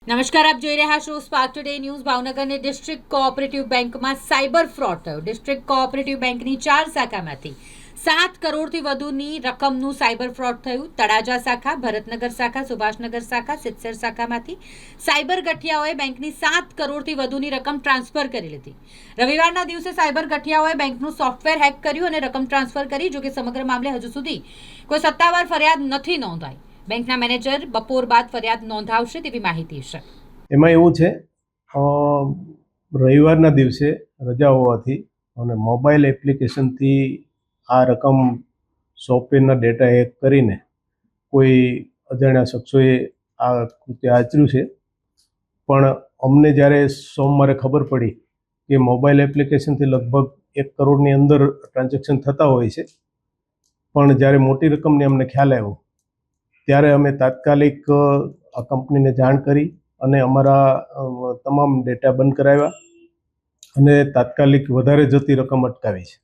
નમસ્કાર, આપ જોઈ રહ્યા છો સ્પાર્ક ટુડે ન્યૂઝ। ભાવનગરની ડિસ્ટ્રિક્ટ કોઓપરેટિવ બેંકમાં સાયબર ફ્રોડ થયો। ડિસ્ટ્રિક્ટ કોઓપરેટિવ બેંકની 4 શાખામાંથી 7 કરોડથી વધુની રકમનું સાયબર ફ્રોડ થયું। તળાજા શાખા, ભરતનગર શાખા, સુભાષનગર શાખા, સિત્સર શાખામાંથી સાયબર ગઠિયાઓએ બેંકની 7 કરોડથી વધુની રકમ ટ્રાન્સફર કરી લીધી। રવિવારના દિવસે સાયબર ગઠિયાઓએ બેંકનું સોફ્ટવેર હેક કર્યું અને રકમ ટ્રાન્સફર કરી। જોકે સમગ્ર મામલે હજુ સુધી કોઈ સત્તાવાર ફરિયાદ નથી નોંધાઈ। બેંકના મેનેજર બપોર બાદ ફરિયાદ નોંધાવશે તેવી માહિતી છે। એમાં એવું છે, રવિવારના દિવસે રજા હોવાથી અને મોબાઈલ એપ્લિકેશનથી આ રકમ સોફ્ટવેરના ડેટા હેક કરીને કોઈ અજાણ્યા શખ્સોએ આ કૃત્ય આચર્યું છે। પણ અમને જ્યારે સોમવારે ખબર પડી કે મોબાઈલ એપ્લિકેશનથી લગભગ 1 કરોડની અંદર ટ્રાન્ઝેક્શન થતા હોય છે, પણ જ્યારે મોટી રકમની અમને ખ્યાલ આવ્યો ત્યારે અમે તાત્કાલિક આ કંપનીને જાણ કરી અને અમારા તમામ ડેટા બંધ કરાવ્યા અને તાત્કાલિક વધારે જતી રકમ અટકાવી છે।